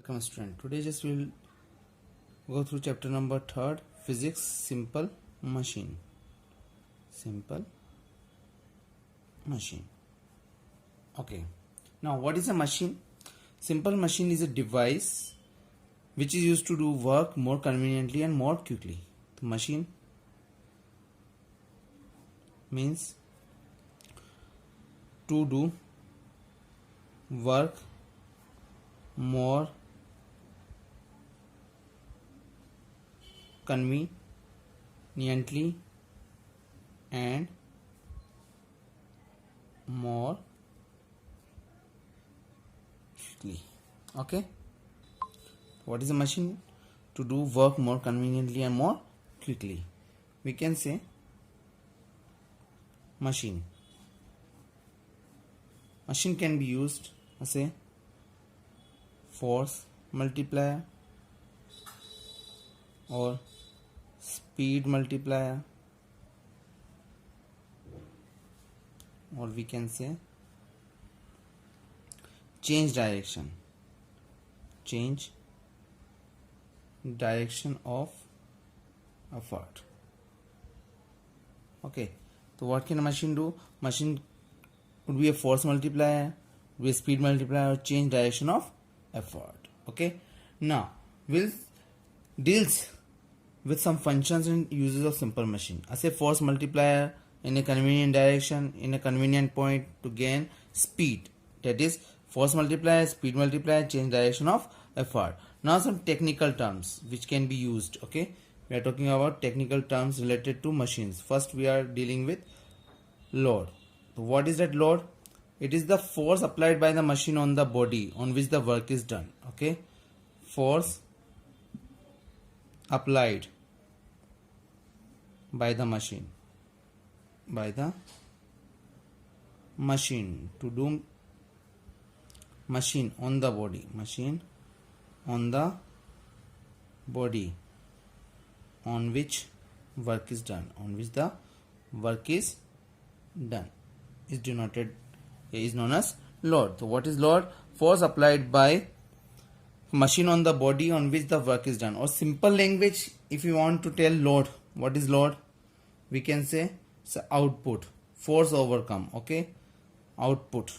Welcome student. Today just we'll go through chapter number 3rd, physics simple machine. Simple machine. Okay. Now what is a machine? Simple machine is a device which is used to do work more conveniently and more quickly. The machine means to do work more conveniently and more quickly. Okay, what is a machine? To do work more conveniently and more quickly. We can say machine can be used as a force multiplier or speed multiplier, or we can say change direction of effort. Okay, so what can a machine do? Machine would be a force multiplier, would be a speed multiplier, or change direction of effort. Okay, now we'll deals with some functions and uses of simple machine. As a force multiplier in a convenient direction in a convenient point to gain speed, that is force multiplier, speed multiplier, change direction of effort. Now some technical terms which can be used. Okay, we are talking about technical terms related to machines. First we are dealing with load. So what is that load? It is the force applied by the machine on the body on which the work is done. Okay, force applied by the machine to do machine on the body on which work is done, is known as load. So what is load? Force applied by machine on the body on which the work is done. Or simple language, if you want to tell load, what is load? We can say it's output, force overcome. Okay, output,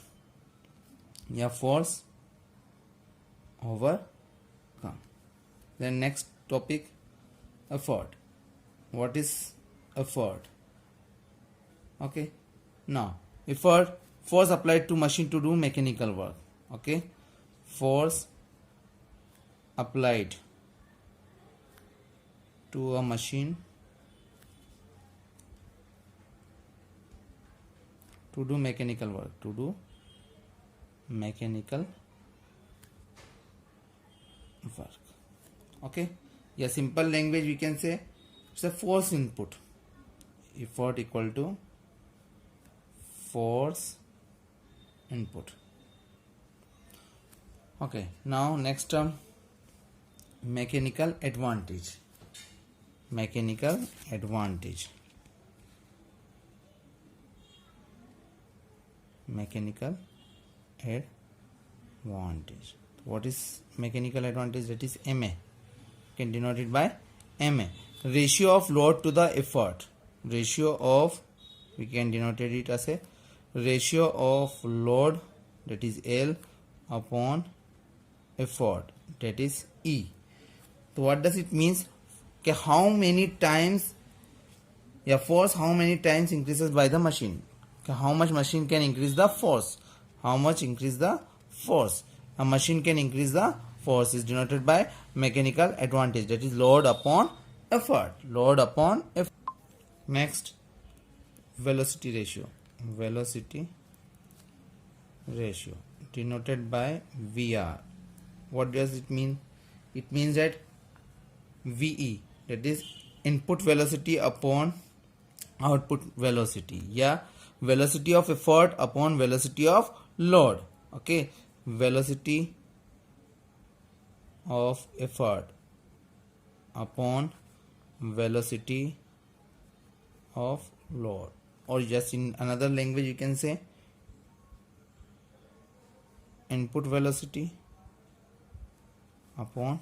yeah, force overcome. Then next topic, effort. What is effort? Okay, now effort, force applied to machine to do mechanical work. Okay, force applied to a machine to do mechanical work, Okay, yeah, simple language we can say it's a force input. Effort equal to force input. Okay, now next term, mechanical advantage. What is mechanical advantage? That is MA. Can denote it by MA. Ratio of load to the effort. We can denote it as a ratio of load, that is L upon effort, that is E. So what does it means? Okay, how many times force how many times increases by the machine? Okay, how much machine can increase the force? A machine can increase the force is denoted by mechanical advantage, that is load upon effort. Next, velocity ratio denoted by VR. What does it mean? It means that VE, that is input velocity upon output velocity. Yeah, velocity of effort upon velocity of load. Okay, velocity of effort upon velocity of load, or just in another language you can say input velocity upon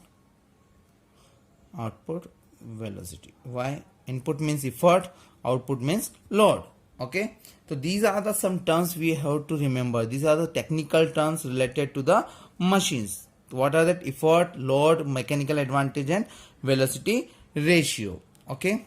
output velocity. Why? Input means effort, output means load. Okay, so these are the some terms we have to remember. These are the technical terms related to the machines. What are that? Effort, load, mechanical advantage and velocity ratio. Okay,